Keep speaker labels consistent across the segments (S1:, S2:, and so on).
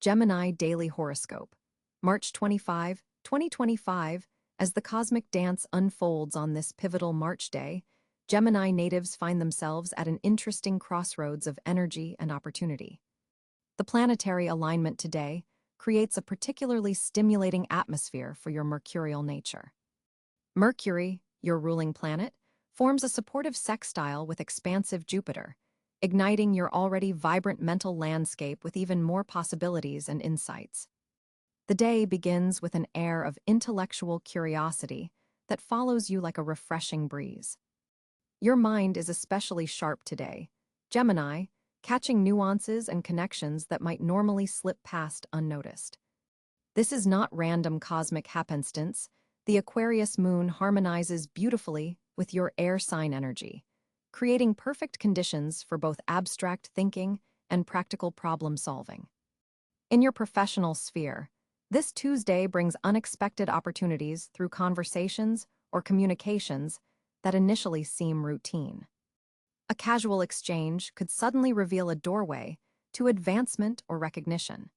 S1: Gemini Daily Horoscope, March 25, 2025. As the cosmic dance unfolds on this pivotal March day, Gemini natives find themselves at an interesting crossroads of energy and opportunity. The planetary alignment today creates a particularly stimulating atmosphere for your mercurial nature. Mercury, your ruling planet, forms a supportive sextile with expansive Jupiter, igniting your already vibrant mental landscape with even more possibilities and insights. The day begins with an air of intellectual curiosity that follows you like a refreshing breeze. Your mind is especially sharp today, Gemini, catching nuances and connections that might normally slip past unnoticed. This is not random cosmic happenstance. The Aquarius moon harmonizes beautifully with your air sign energy, creating perfect conditions for both abstract thinking and practical problem solving. In your professional sphere, this Tuesday brings unexpected opportunities through conversations or communications that initially seem routine. A casual exchange could suddenly reveal a doorway to advancement or recognition.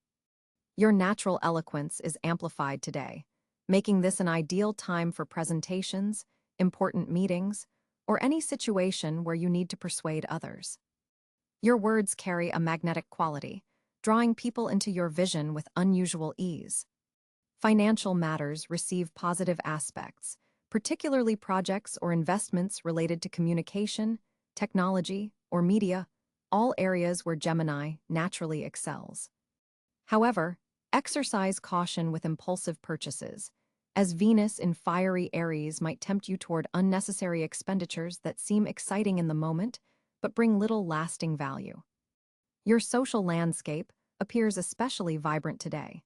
S1: Your natural eloquence is amplified today, making this an ideal time for presentations, important meetings, or any situation where you need to persuade others. Your words carry a magnetic quality, drawing people into your vision with unusual ease. Financial matters receive positive aspects, particularly projects or investments related to communication, technology, or media, all areas where Gemini naturally excels. However, exercise caution with impulsive purchases, as Venus in fiery Aries might tempt you toward unnecessary expenditures that seem exciting in the moment but bring little lasting value. Your social landscape appears especially vibrant today.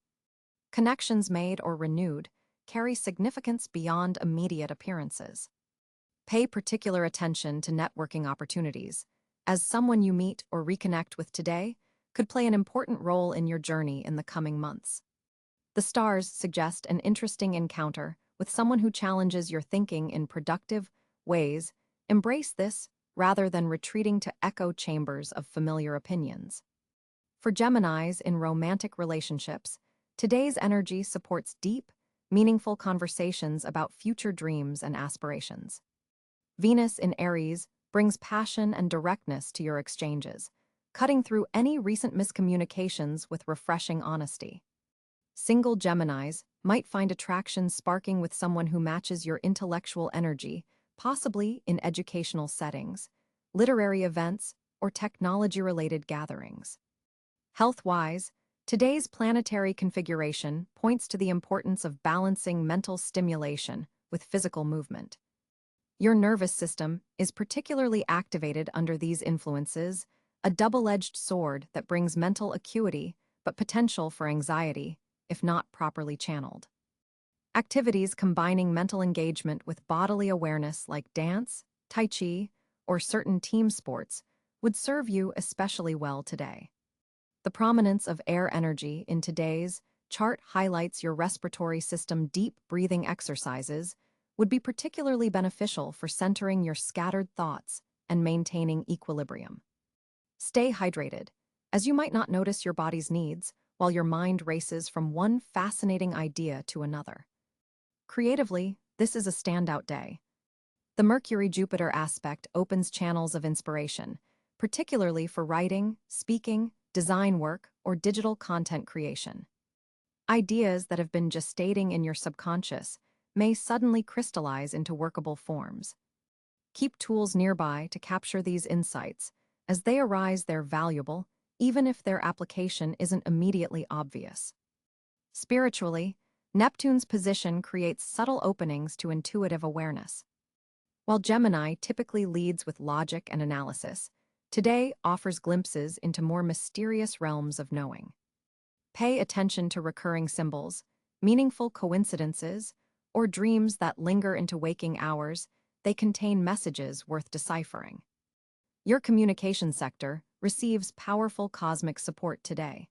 S1: Connections made or renewed carry significance beyond immediate appearances. Pay particular attention to networking opportunities, as someone you meet or reconnect with today could play an important role in your journey in the coming months. The stars suggest an interesting encounter with someone who challenges your thinking in productive ways. Embrace this rather than retreating to echo chambers of familiar opinions. For Geminis in romantic relationships, today's energy supports deep, meaningful conversations about future dreams and aspirations. Venus in Aries brings passion and directness to your exchanges, cutting through any recent miscommunications with refreshing honesty. Single Geminis might find attraction sparking with someone who matches your intellectual energy, possibly in educational settings, literary events, or technology-related gatherings. Health-wise, today's planetary configuration points to the importance of balancing mental stimulation with physical movement. Your nervous system is particularly activated under these influences, a double-edged sword that brings mental acuity but potential for anxiety, if not properly channeled. Activities combining mental engagement with bodily awareness like dance, tai chi, or certain team sports would serve you especially well today. The prominence of air energy in today's chart highlights your respiratory system. Deep breathing exercises would be particularly beneficial for centering your scattered thoughts and maintaining equilibrium. Stay hydrated, as you might not notice your body's needs while your mind races from one fascinating idea to another. Creatively, this is a standout day. The Mercury-Jupiter aspect opens channels of inspiration, particularly for writing, speaking, design work, or digital content creation. Ideas that have been gestating in your subconscious may suddenly crystallize into workable forms. Keep tools nearby to capture these insights. As they arise, they're valuable, even if their application isn't immediately obvious. Spiritually, Neptune's position creates subtle openings to intuitive awareness. While Gemini typically leads with logic and analysis, today offers glimpses into more mysterious realms of knowing. Pay attention to recurring symbols, meaningful coincidences, or dreams that linger into waking hours. They contain messages worth deciphering. Your communication sector receives powerful cosmic support today.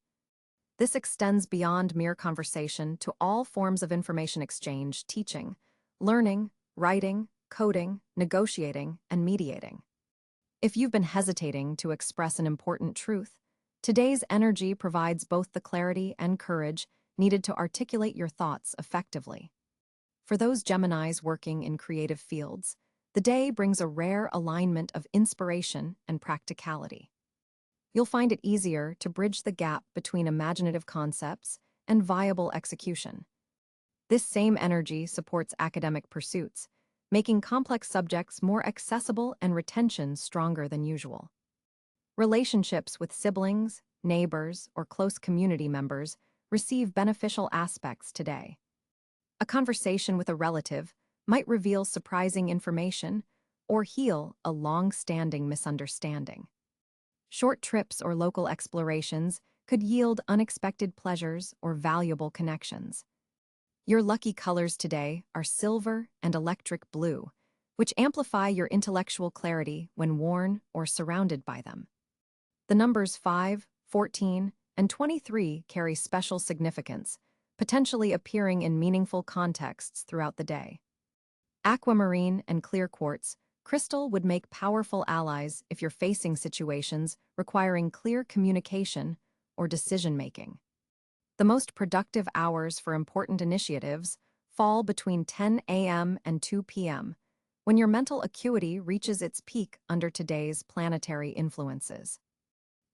S1: This extends beyond mere conversation to all forms of information exchange, teaching, learning, writing, coding, negotiating, and mediating. If you've been hesitating to express an important truth, Today's energy provides both the clarity and courage needed to articulate your thoughts effectively. For those Geminis working in creative fields, the day brings a rare alignment of inspiration and practicality. You'll find it easier to bridge the gap between imaginative concepts and viable execution. This same energy supports academic pursuits, making complex subjects more accessible and retention stronger than usual. Relationships with siblings, neighbors, or close community members receive beneficial aspects today. A conversation with a relative might reveal surprising information or heal a long-standing misunderstanding. Short trips or local explorations could yield unexpected pleasures or valuable connections. Your lucky colors today are silver and electric blue, which amplify your intellectual clarity when worn or surrounded by them. The numbers 5, 14, and 23 carry special significance, potentially appearing in meaningful contexts throughout the day. Aquamarine and clear quartz crystal would make powerful allies if you're facing situations requiring clear communication or decision-making. The most productive hours for important initiatives fall between 10 a.m. and 2 p.m., when your mental acuity reaches its peak under today's planetary influences.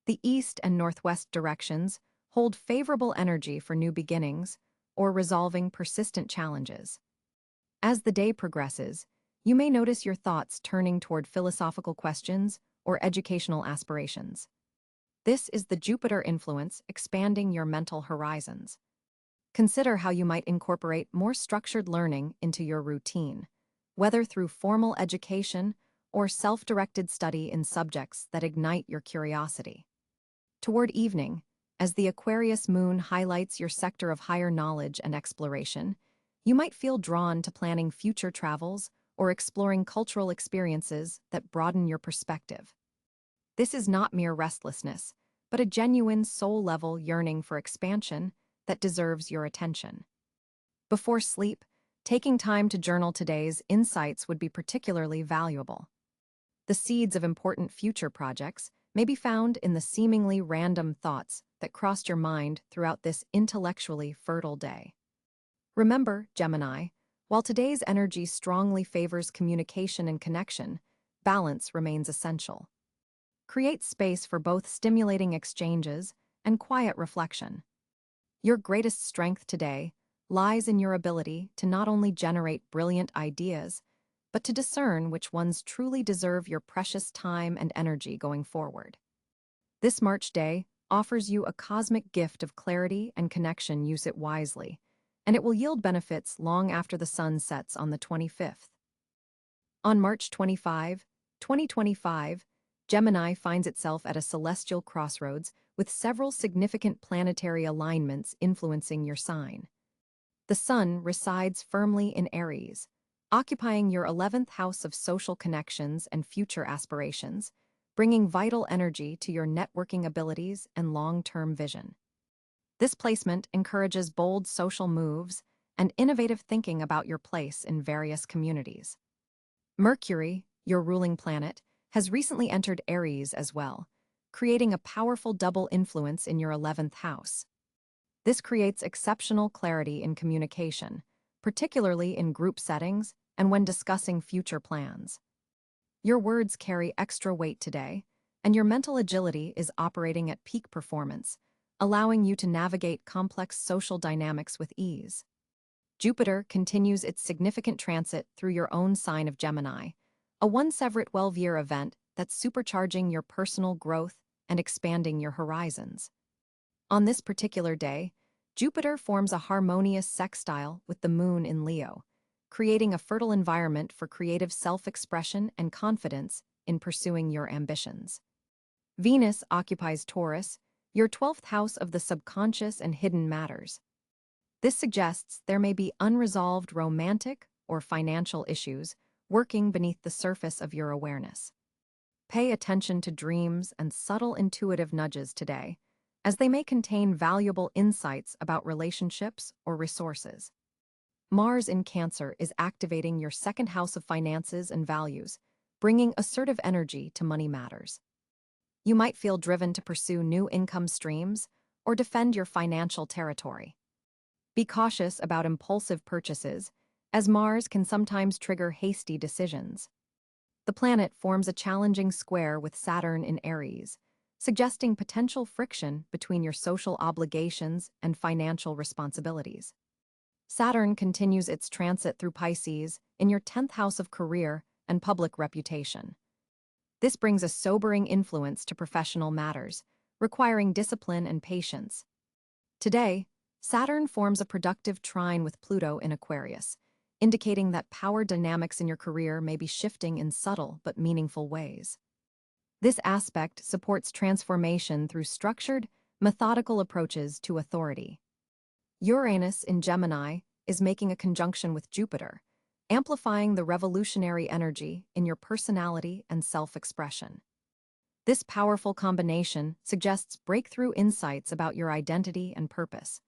S1: The east and northwest directions hold favorable energy for new beginnings or resolving persistent challenges. As the day progresses, you may notice your thoughts turning toward philosophical questions or educational aspirations. This is the Jupiter influence expanding your mental horizons. Consider how you might incorporate more structured learning into your routine, whether through formal education or self-directed study in subjects that ignite your curiosity. Toward evening, as the Aquarius moon highlights your sector of higher knowledge and exploration, you might feel drawn to planning future travels or exploring cultural experiences that broaden your perspective. This is not mere restlessness, but a genuine soul-level yearning for expansion that deserves your attention. Before sleep, taking time to journal today's insights would be particularly valuable. The seeds of important future projects may be found in the seemingly random thoughts that crossed your mind throughout this intellectually fertile day. Remember, Gemini, while today's energy strongly favors communication and connection, balance remains essential. Create space for both stimulating exchanges and quiet reflection. Your greatest strength today lies in your ability to not only generate brilliant ideas, but to discern which ones truly deserve your precious time and energy going forward. This March day offers you a cosmic gift of clarity and connection. Use it wisely, and it will yield benefits long after the sun sets on the 25th. On March 25, 2025, Gemini finds itself at a celestial crossroads with several significant planetary alignments influencing your sign. The sun resides firmly in Aries, occupying your 11th house of social connections and future aspirations, bringing vital energy to your networking abilities and long-term vision. This placement encourages bold social moves and innovative thinking about your place in various communities. Mercury, your ruling planet, has recently entered Aries as well, creating a powerful double influence in your 11th house. This creates exceptional clarity in communication, particularly in group settings and when discussing future plans. Your words carry extra weight today, and your mental agility is operating at peak performance, allowing you to navigate complex social dynamics with ease. Jupiter continues its significant transit through your own sign of Gemini, a once every 12-year event that's supercharging your personal growth and expanding your horizons. On this particular day, Jupiter forms a harmonious sextile with the moon in Leo, creating a fertile environment for creative self-expression and confidence in pursuing your ambitions. Venus occupies Taurus, your 12th house of the subconscious and hidden matters. This suggests there may be unresolved romantic or financial issues working beneath the surface of your awareness. Pay attention to dreams and subtle intuitive nudges today, as they may contain valuable insights about relationships or resources. Mars in Cáncer is activating your 2nd house of finances and values, bringing assertive energy to money matters. You might feel driven to pursue new income streams or defend your financial territory. Be cautious about impulsive purchases, as Mars can sometimes trigger hasty decisions. The planet forms a challenging square with Saturn in Aries, suggesting potential friction between your social obligations and financial responsibilities. Saturn continues its transit through Pisces in your 10th house of career and public reputation. This brings a sobering influence to professional matters, requiring discipline and patience. Today, Saturn forms a productive trine with Pluto in Aquarius, indicating that power dynamics in your career may be shifting in subtle but meaningful ways. This aspect supports transformation through structured, methodical approaches to authority. Uranus in Gemini is making a conjunction with Jupiter, amplifying the revolutionary energy in your personality and self-expression. This powerful combination suggests breakthrough insights about your identity and purpose.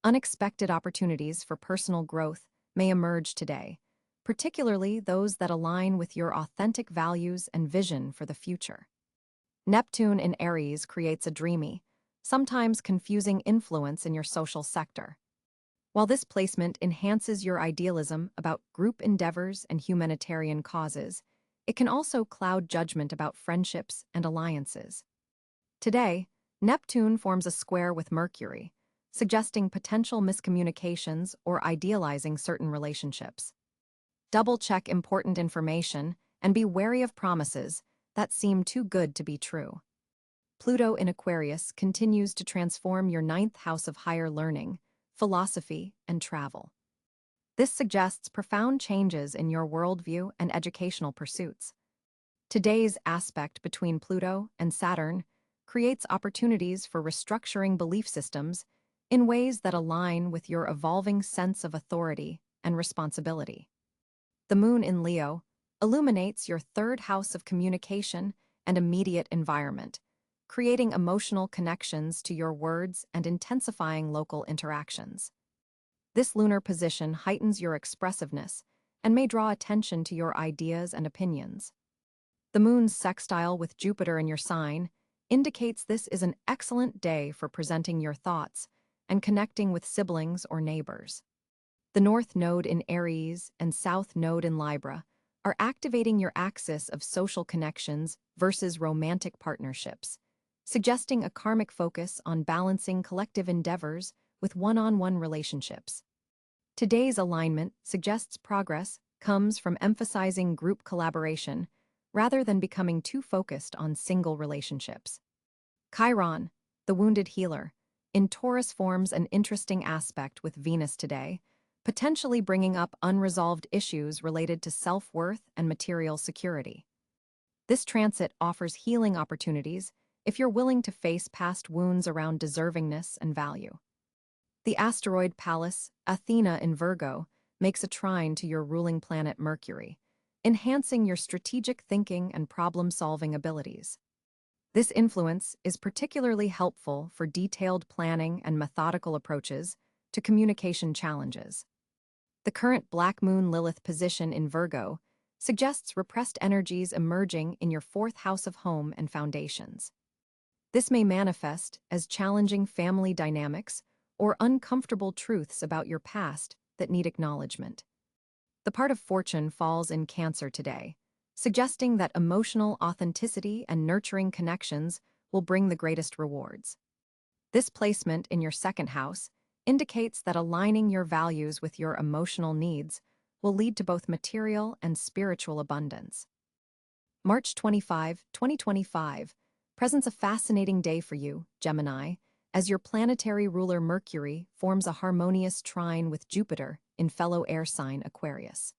S1: Unexpected opportunities for personal growth may emerge today, particularly those that align with your authentic values and vision for the future. Neptune in Aries creates a dreamy, sometimes confusing influence in your social sector. While this placement enhances your idealism about group endeavors and humanitarian causes, it can also cloud judgment about friendships and alliances. Today, Neptune forms a square with Mercury, suggesting potential miscommunications or idealizing certain relationships. Double-check important information and be wary of promises that seem too good to be true. Pluto in Aquarius continues to transform your 9th house of higher learning, philosophy, and travel. This suggests profound changes in your worldview and educational pursuits. Today's aspect between Pluto and Saturn creates opportunities for restructuring belief systems in ways that align with your evolving sense of authority and responsibility. The Moon in Leo illuminates your 3rd house of communication and immediate environment, creating emotional connections to your words and intensifying local interactions. This lunar position heightens your expressiveness and may draw attention to your ideas and opinions. The Moon's sextile with Jupiter in your sign indicates this is an excellent day for presenting your thoughts and connecting with siblings or neighbors. The North Node in Aries and South Node in Libra are activating your axis of social connections versus romantic partnerships, suggesting a karmic focus on balancing collective endeavors with one-on-one relationships. Today's alignment suggests progress comes from emphasizing group collaboration rather than becoming too focused on single relationships. Chiron, the wounded healer, in Taurus forms an interesting aspect with Venus today, potentially bringing up unresolved issues related to self-worth and material security. This transit offers healing opportunities if you're willing to face past wounds around deservingness and value. The asteroid Pallas, Athena in Virgo, makes a trine to your ruling planet Mercury, enhancing your strategic thinking and problem-solving abilities. This influence is particularly helpful for detailed planning and methodical approaches to communication challenges. The current Black Moon Lilith position in Virgo suggests repressed energies emerging in your 4th house of home and foundations. This may manifest as challenging family dynamics or uncomfortable truths about your past that need acknowledgement. The part of fortune falls in Cáncer today, suggesting that emotional authenticity and nurturing connections will bring the greatest rewards. This placement in your 2nd house indicates that aligning your values with your emotional needs will lead to both material and spiritual abundance. March 25, 2025, presents a fascinating day for you, Gemini, as your planetary ruler Mercury forms a harmonious trine with Jupiter in fellow air sign Aquarius.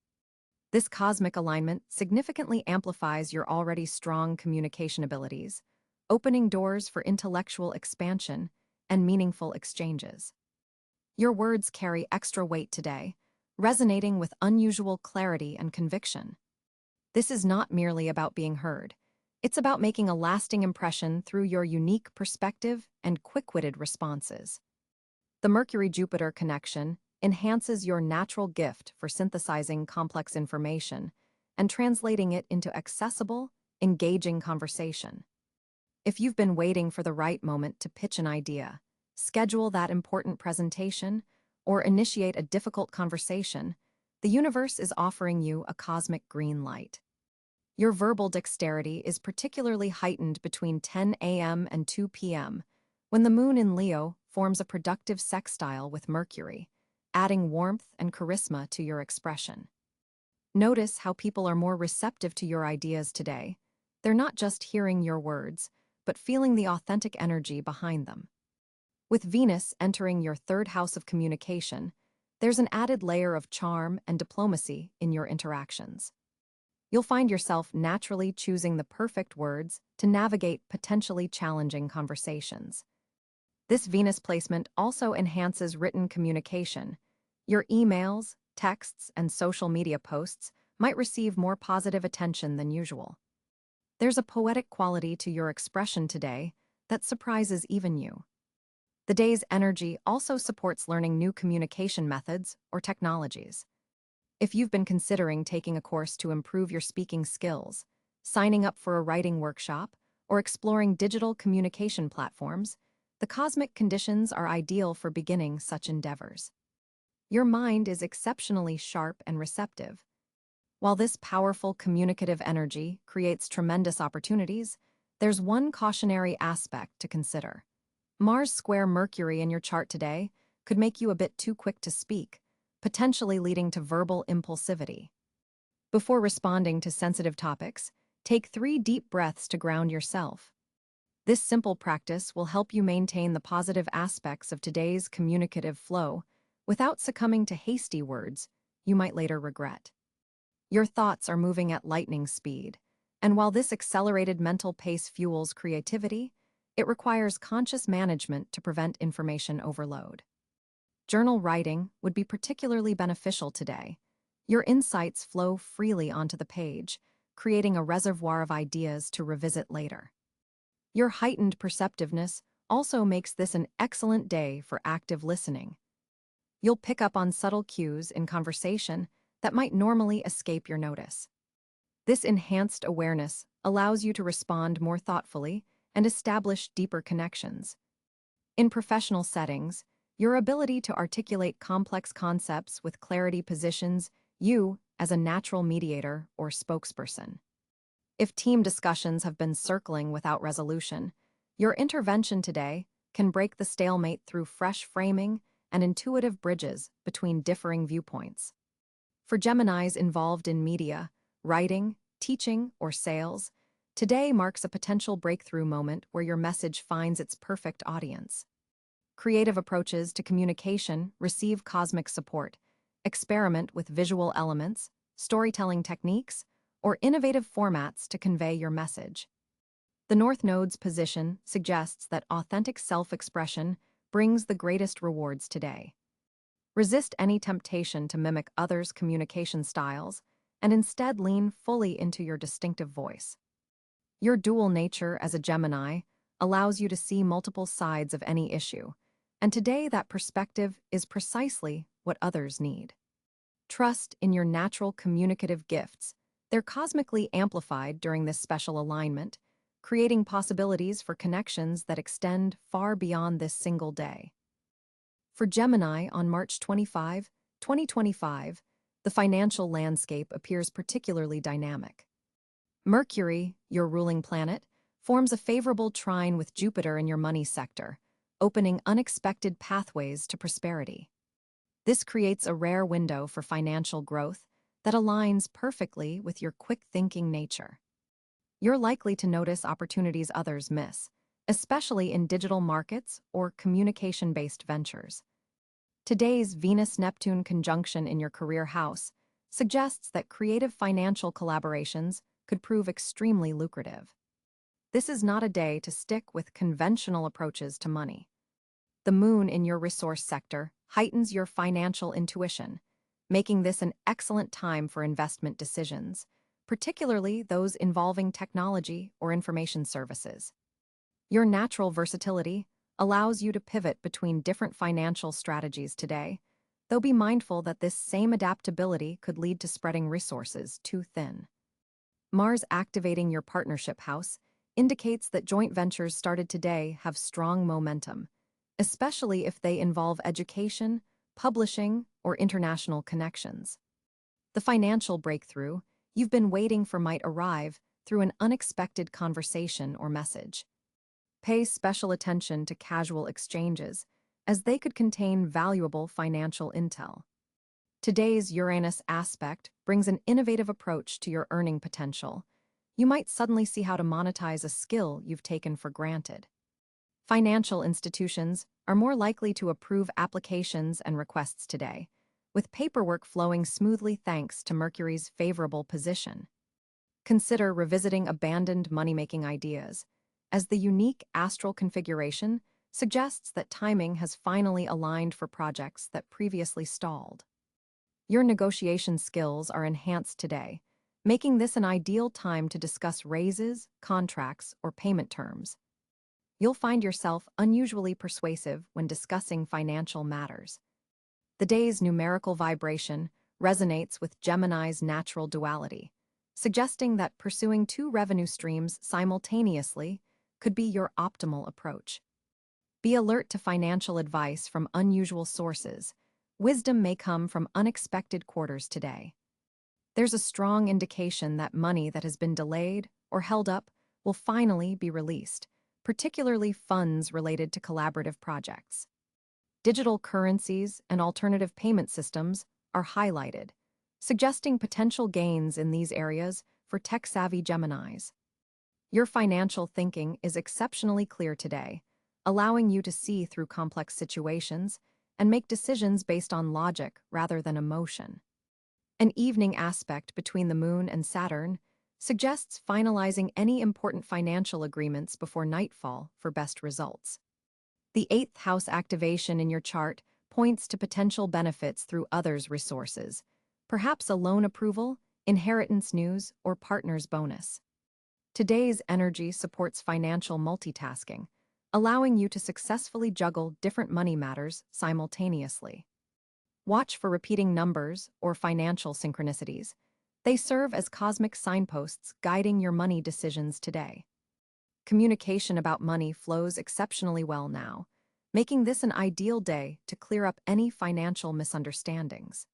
S1: This cosmic alignment significantly amplifies your already strong communication abilities, opening doors for intellectual expansion and meaningful exchanges. Your words carry extra weight today, resonating with unusual clarity and conviction. This is not merely about being heard. It's about making a lasting impression through your unique perspective and quick-witted responses. The Mercury-Jupiter connection enhances your natural gift for synthesizing complex information and translating it into accessible, engaging conversation. If you've been waiting for the right moment to pitch an idea, schedule that important presentation, or initiate a difficult conversation, the universe is offering you a cosmic green light. Your verbal dexterity is particularly heightened between 10 a.m. and 2 p.m., when the moon in Leo forms a productive sextile with Mercury, adding warmth and charisma to your expression. Notice how people are more receptive to your ideas today. They're not just hearing your words, but feeling the authentic energy behind them. With Venus entering your third house of communication, there's an added layer of charm and diplomacy in your interactions. You'll find yourself naturally choosing the perfect words to navigate potentially challenging conversations. This Venus placement also enhances written communication. Your emails, texts, and social media posts might receive more positive attention than usual. There's a poetic quality to your expression today that surprises even you. The day's energy also supports learning new communication methods or technologies. If you've been considering taking a course to improve your speaking skills, signing up for a writing workshop, or exploring digital communication platforms, the cosmic conditions are ideal for beginning such endeavors. Your mind is exceptionally sharp and receptive. While this powerful communicative energy creates tremendous opportunities, there's one cautionary aspect to consider. Mars square Mercury in your chart today could make you a bit too quick to speak, potentially leading to verbal impulsivity. Before responding to sensitive topics, take 3 deep breaths to ground yourself. This simple practice will help you maintain the positive aspects of today's communicative flow without succumbing to hasty words you might later regret. Your thoughts are moving at lightning speed, and while this accelerated mental pace fuels creativity, it requires conscious management to prevent information overload. Journal writing would be particularly beneficial today. Your insights flow freely onto the page, creating a reservoir of ideas to revisit later. Your heightened perceptiveness also makes this an excellent day for active listening. You'll pick up on subtle cues in conversation that might normally escape your notice. This enhanced awareness allows you to respond more thoughtfully and establish deeper connections. In professional settings, your ability to articulate complex concepts with clarity positions you as a natural mediator or spokesperson. If team discussions have been circling without resolution, your intervention today can break the stalemate through fresh framing and intuitive bridges between differing viewpoints. For Geminis involved in media, writing, teaching, or sales, today marks a potential breakthrough moment where your message finds its perfect audience. Creative approaches to communication receive cosmic support. Experiment with visual elements, storytelling techniques, or innovative formats to convey your message. The North Node's position suggests that authentic self-expression brings the greatest rewards today. Resist any temptation to mimic others' communication styles and instead lean fully into your distinctive voice. Your dual nature as a Gemini allows you to see multiple sides of any issue, and today that perspective is precisely what others need. Trust in your natural communicative gifts. They're cosmically amplified during this special alignment, creating possibilities for connections that extend far beyond this single day. For Gemini on March 25, 2025, the financial landscape appears particularly dynamic. Mercury, your ruling planet, forms a favorable trine with Jupiter in your money sector, opening unexpected pathways to prosperity. This creates a rare window for financial growth that aligns perfectly with your quick-thinking nature. You're likely to notice opportunities others miss, especially in digital markets or communication-based ventures. Today's Venus-Neptune conjunction in your career house suggests that creative financial collaborations could prove extremely lucrative. This is not a day to stick with conventional approaches to money. The moon in your resource sector heightens your financial intuition, making this an excellent time for investment decisions, particularly those involving technology or information services. Your natural versatility allows you to pivot between different financial strategies today, though be mindful that this same adaptability could lead to spreading resources too thin. Mars activating your partnership house indicates that joint ventures started today have strong momentum, especially if they involve education, publishing, or international connections. The financial breakthrough you've been waiting for might arrive through an unexpected conversation or message. Pay special attention to casual exchanges, as they could contain valuable financial intel. Today's Uranus aspect brings an innovative approach to your earning potential. You might suddenly see how to monetize a skill you've taken for granted. Financial institutions are more likely to approve applications and requests today, with paperwork flowing smoothly thanks to Mercury's favorable position. Consider revisiting abandoned money-making ideas, as the unique astral configuration suggests that timing has finally aligned for projects that previously stalled. Your negotiation skills are enhanced today, making this an ideal time to discuss raises, contracts, or payment terms. You'll find yourself unusually persuasive when discussing financial matters. The day's numerical vibration resonates with Gemini's natural duality, suggesting that pursuing two revenue streams simultaneously could be your optimal approach. Be alert to financial advice from unusual sources. Wisdom may come from unexpected quarters today. There's a strong indication that money that has been delayed or held up will finally be released, particularly funds related to collaborative projects. Digital currencies and alternative payment systems are highlighted, suggesting potential gains in these areas for tech-savvy Geminis. Your financial thinking is exceptionally clear today, allowing you to see through complex situations and make decisions based on logic rather than emotion. An evening aspect between the Moon and Saturn suggests finalizing any important financial agreements before nightfall for best results. The 8th house activation in your chart points to potential benefits through others' resources, perhaps a loan approval, inheritance news, or partner's bonus. Today's energy supports financial multitasking, allowing you to successfully juggle different money matters simultaneously. Watch for repeating numbers or financial synchronicities. They serve as cosmic signposts guiding your money decisions today. Communication about money flows exceptionally well now, making this an ideal day to clear up any financial misunderstandings.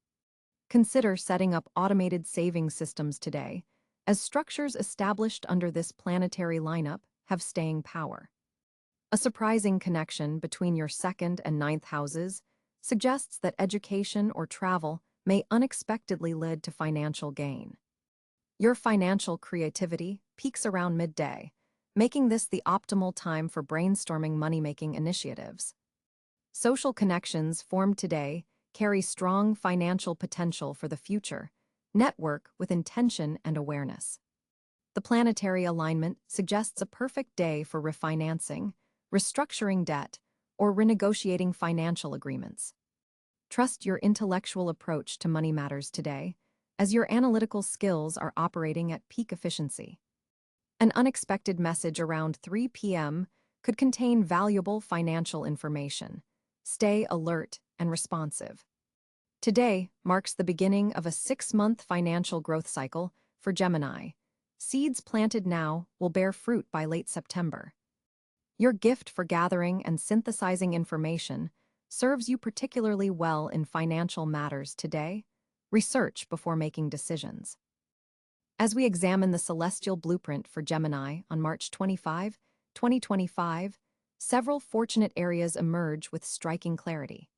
S1: Consider setting up automated savings systems today, as structures established under this planetary lineup have staying power. A surprising connection between your 2nd and 9th houses suggests that education or travel may unexpectedly lead to financial gain. Your financial creativity peaks around midday, making this the optimal time for brainstorming money-making initiatives. Social connections formed today carry strong financial potential for the future. Network with intention and awareness. The planetary alignment suggests a perfect day for refinancing, restructuring debt, or renegotiating financial agreements. Trust your intellectual approach to money matters today, as your analytical skills are operating at peak efficiency. An unexpected message around 3 p.m. could contain valuable financial information. Stay alert and responsive. Today marks the beginning of a 6-month financial growth cycle for Gemini. Seeds planted now will bear fruit by late September. Your gift for gathering and synthesizing information serves you particularly well in financial matters today. Research before making decisions. As we examine the celestial blueprint for Gemini on March 25, 2025, several fortunate areas emerge with striking clarity.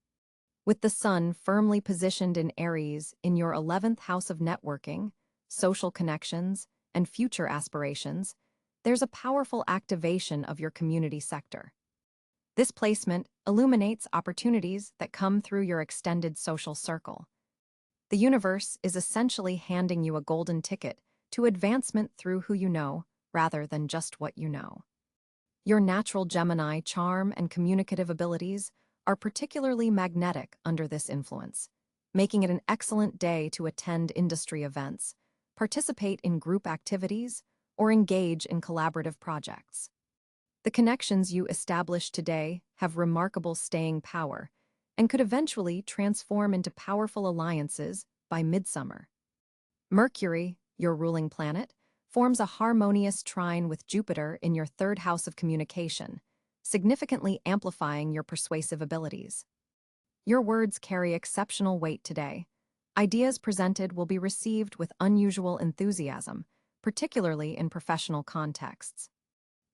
S1: With the Sun firmly positioned in Aries in your 11th house of networking, social connections, and future aspirations, there's a powerful activation of your community sector. This placement illuminates opportunities that come through your extended social circle. The universe is essentially handing you a golden ticket to advancement through who you know, rather than just what you know. Your natural Gemini charm and communicative abilities are particularly magnetic under this influence, making it an excellent day to attend industry events, participate in group activities, or engage in collaborative projects. The connections you establish today have remarkable staying power and could eventually transform into powerful alliances by midsummer. Mercury, your ruling planet, forms a harmonious trine with Jupiter in your third house of communication, significantly amplifying your persuasive abilities. Your words carry exceptional weight today. Ideas presented will be received with unusual enthusiasm, particularly in professional contexts.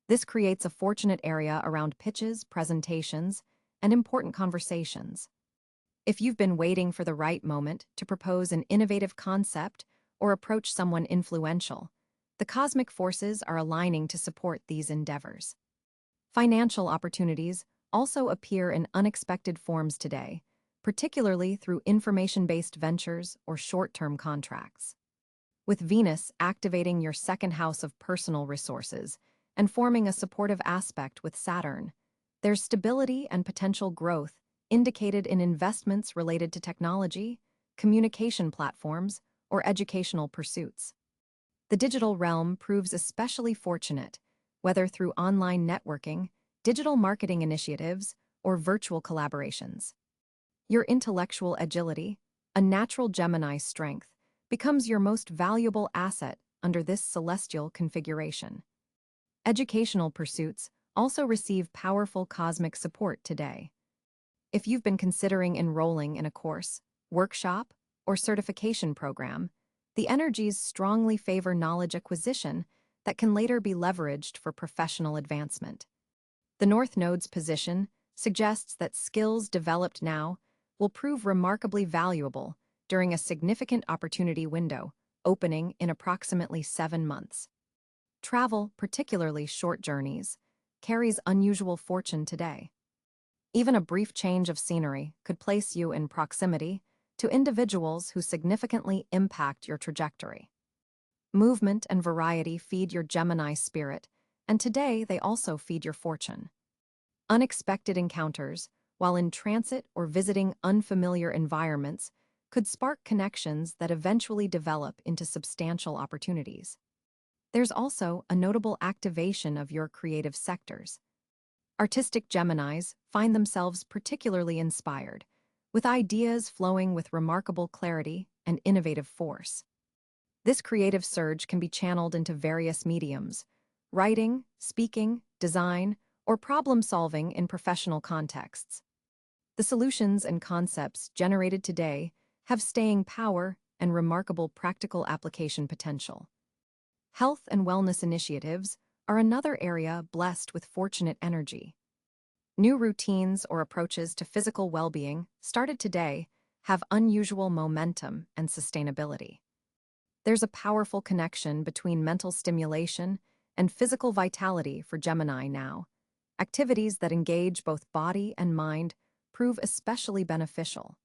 S1: This creates a fortunate area around pitches, presentations, and important conversations. If you've been waiting for the right moment to propose an innovative concept or approach someone influential, the cosmic forces are aligning to support these endeavors. Financial opportunities also appear in unexpected forms today, particularly through information-based ventures or short-term contracts. With Venus activating your second house of personal resources and forming a supportive aspect with Saturn, there's stability and potential growth indicated in investments related to technology, communication platforms, or educational pursuits. The digital realm proves especially fortunate, whether through online networking, digital marketing initiatives, or virtual collaborations. Your intellectual agility, a natural Gemini strength, becomes your most valuable asset under this celestial configuration. Educational pursuits also receive powerful cosmic support today. If you've been considering enrolling in a course, workshop, or certification program, the energies strongly favor knowledge acquisition that can later be leveraged for professional advancement. The North Node's position suggests that skills developed now will prove remarkably valuable during a significant opportunity window, opening in approximately 7 months. Travel, particularly short journeys, carries unusual fortune today. Even a brief change of scenery could place you in proximity to individuals who significantly impact your trajectory. Movement and variety feed your Gemini spirit, and today they also feed your fortune. Unexpected encounters, while in transit or visiting unfamiliar environments, could spark connections that eventually develop into substantial opportunities. There's also a notable activation of your creative sectors. Artistic Geminis find themselves particularly inspired, with ideas flowing with remarkable clarity and innovative force. This creative surge can be channeled into various mediums: writing, speaking, design, or problem-solving in professional contexts. The solutions and concepts generated today have staying power and remarkable practical application potential. Health and wellness initiatives are another area blessed with fortunate energy. New routines or approaches to physical well-being started today have unusual momentum and sustainability. There's a powerful connection between mental stimulation and physical vitality for Gemini now. Activities that engage both body and mind prove especially beneficial.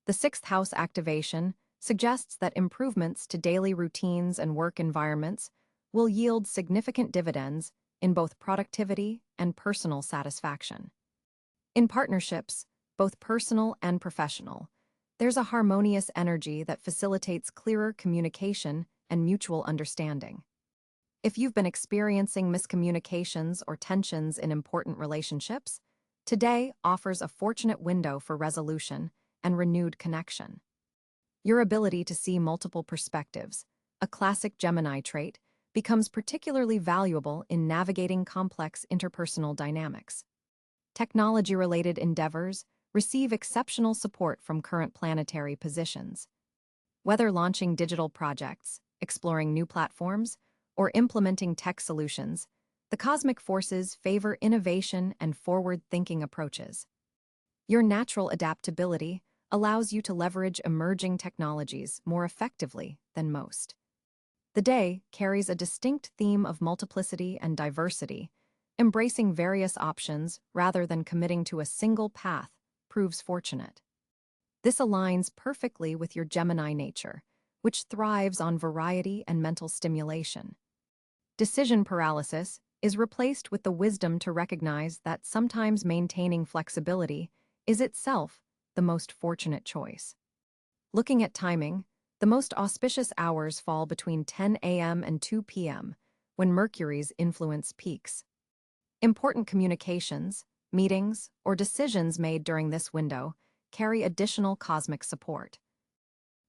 S1: The sixth house activation suggests that improvements to daily routines and work environments will yield significant dividends in both productivity and personal satisfaction. In partnerships, both personal and professional, there's a harmonious energy that facilitates clearer communication and mutual understanding. If you've been experiencing miscommunications or tensions in important relationships, today offers a fortunate window for resolution and renewed connection. Your ability to see multiple perspectives, a classic Gemini trait, becomes particularly valuable in navigating complex interpersonal dynamics. Technology-related endeavors receive exceptional support from current planetary positions. Whether launching digital projects, exploring new platforms, or implementing tech solutions, the cosmic forces favor innovation and forward-thinking approaches. Your natural adaptability allows you to leverage emerging technologies more effectively than most. The day carries a distinct theme of multiplicity and diversity. Embracing various options rather than committing to a single path proves fortunate. This aligns perfectly with your Gemini nature, which thrives on variety and mental stimulation. Decision paralysis is replaced with the wisdom to recognize that sometimes maintaining flexibility is itself the most fortunate choice. Looking at timing, the most auspicious hours fall between 10 a.m. and 2 p.m., when Mercury's influence peaks. Important communications, meetings, or decisions made during this window carry additional cosmic support.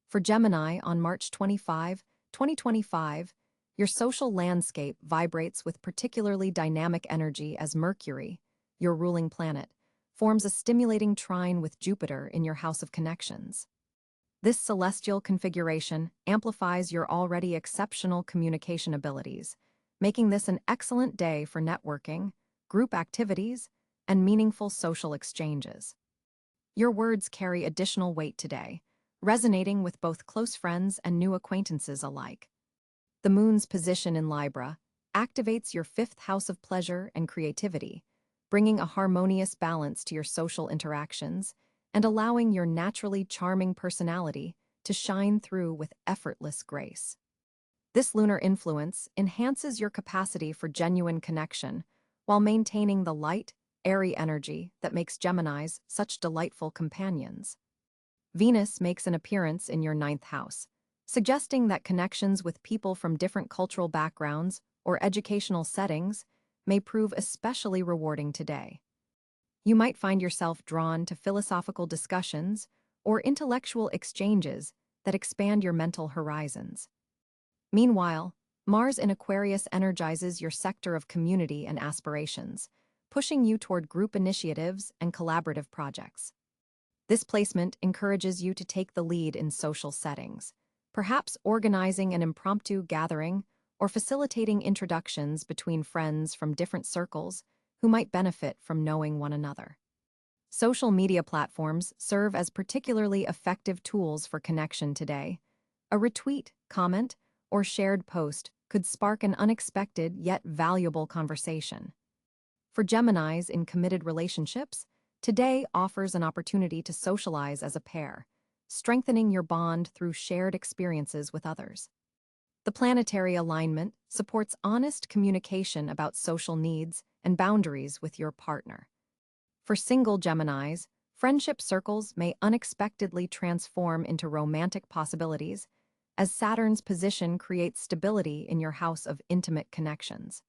S1: For Gemini on March 25, 2025, Your social landscape vibrates with particularly dynamic energy as Mercury, your ruling planet, forms a stimulating trine with Jupiter in your house of connections. This celestial configuration amplifies your already exceptional communication abilities, making this an excellent day for networking, group activities, and meaningful social exchanges. Your words carry additional weight today, resonating with both close friends and new acquaintances alike. The moon's position in Libra activates your fifth house of pleasure and creativity, bringing a harmonious balance to your social interactions and allowing your naturally charming personality to shine through with effortless grace. This lunar influence enhances your capacity for genuine connection while maintaining the light, airy energy that makes Geminis such delightful companions. Venus makes an appearance in your ninth house, suggesting that connections with people from different cultural backgrounds or educational settings may prove especially rewarding today. You might find yourself drawn to philosophical discussions or intellectual exchanges that expand your mental horizons. Meanwhile, Mars in Aquarius energizes your sector of community and aspirations, pushing you toward group initiatives and collaborative projects. This placement encourages you to take the lead in social settings, perhaps organizing an impromptu gathering or facilitating introductions between friends from different circles who might benefit from knowing one another. Social media platforms serve as particularly effective tools for connection today. A retweet, comment, or shared post could spark an unexpected yet valuable conversation. For Geminis in committed relationships, today offers an opportunity to socialize as a pair, strengthening your bond through shared experiences with others. The planetary alignment supports honest communication about social needs and boundaries with your partner. For single Geminis, friendship circles may unexpectedly transform into romantic possibilities, as Saturn's position creates stability in your house of intimate connections.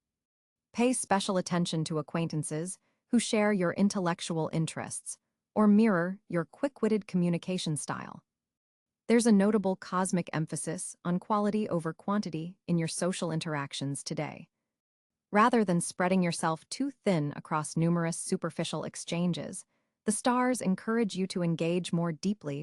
S1: Pay special attention to acquaintances who share your intellectual interests or mirror your quick-witted communication style. There's a notable cosmic emphasis on quality over quantity in your social interactions today. Rather than spreading yourself too thin across numerous superficial exchanges, the stars encourage you to engage more deeply